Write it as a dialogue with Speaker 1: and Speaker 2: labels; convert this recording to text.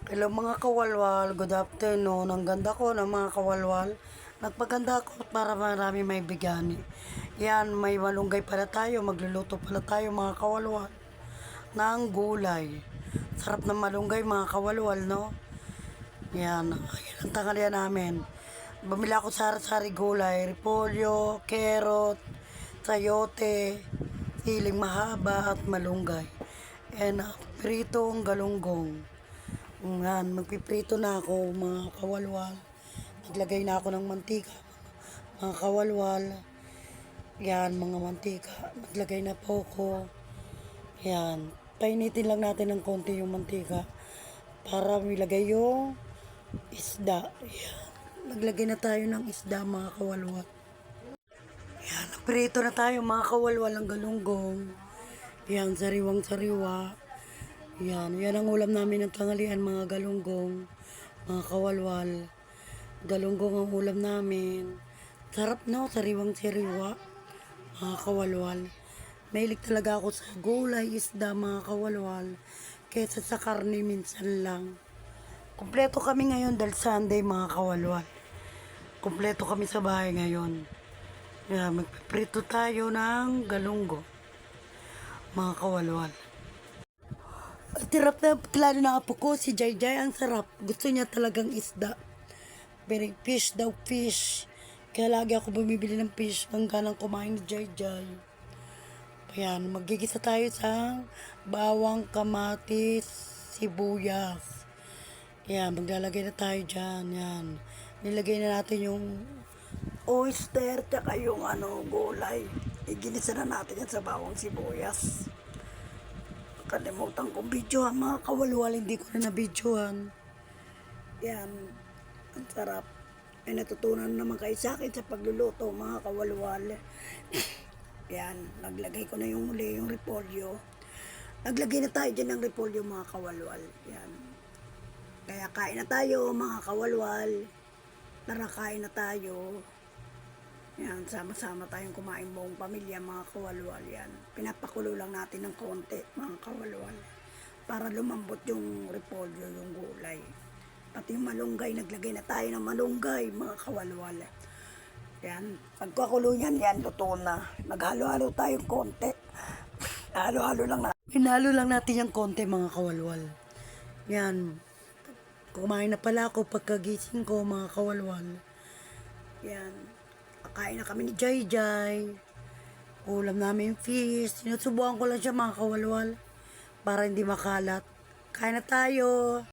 Speaker 1: Hello mga kawalwal, good afternoon. Ang ganda ko ng mga kawalwal. Nagpaganda ako para marami may bigani. Yan, may malunggay pala tayo, magluluto pala tayo mga kawalwal ng gulay. Sarap ng malunggay mga kawalwal, no? Yan, ayan ang tanghalian namin. Bumili ako sari-sari gulay, repolyo, carrot, sayote, siling mahaba at malunggay. And pritong galunggong. Yan, magpiprito na ako mga kawalwal. Naglagay na ako ng mantika. Mga kawalwal. Yan, mga mantika. Naglagay na po ako. Yan. Painitin lang natin ng konti yung mantika. Para ilagay yung isda. Yan. Naglagay na tayo ng isda mga kawalwal. Yan, nagprito na tayo mga kawalwal ng galunggong. Yan, sariwang-sariwa. Yan ang ulam namin ng tanghalian, mga galunggong, mga kawalwal. Galunggong ang ulam namin. Sarap no, sariwang-sariwa, mga kawalwal. Mahilig talaga ako sa gulay, isda, mga kawalwal. Kesa sa karne minsan lang. Kumpleto kami ngayon dahil Sunday, mga kawalwal. Kumpleto kami sa bahay ngayon. Yan, magpiprito tayo ng galunggong, mga kawalwal. Ang sarap na, klaro na apo ko, si Jai Jai, ang sarap. Gusto niya talagang isda. Pero fish daw, fish. Kaya lagi ako bumibili ng fish. Ang ganang kumain ni Jai Jai. Ayan, magigisa tayo sa bawang, kamatis, sibuyas. Ayan, maglalagay na tayo dyan. Ayan. Nilagay na natin yung oyster, tsaka yung gulay. Iginisa na natin yan sa bawang sibuyas. Kalimutan kong videohan mga kawalwal, hindi ko na nabidyohan. Yan, ang sarap. May natutunan naman kayo sa akin sa pagluluto mga kawalwal. Yan, naglagay ko na yung uli, yung repolyo. Naglagay na tayo dyan ng repolyo mga kawalwal. Yan. Kaya kain na tayo mga kawalwal. Tara, kain na tayo. Yan, sama-sama tayong kumain buong pamilya mga kawalwal. Yan, pinapakulo lang natin ng konti mga kawalwal para lumambot yung repolyo, yung gulay. Pati yung malunggay, naglagay na tayo ng malunggay mga kawalwal. Yan, pagkakulo yan, yan, luto na. Naghalo-halo tayong konti. Halo-halo lang natin. Hinalo lang natin yung konti mga kawalwal. Yan, kumain na pala ako pagkagising ko mga kawalwal. Yan. Kain na kami ni Jai Jai. Ulam namin fish. Sinusubukan ko lang siya mga kawalwal para hindi makalat. Kain na tayo.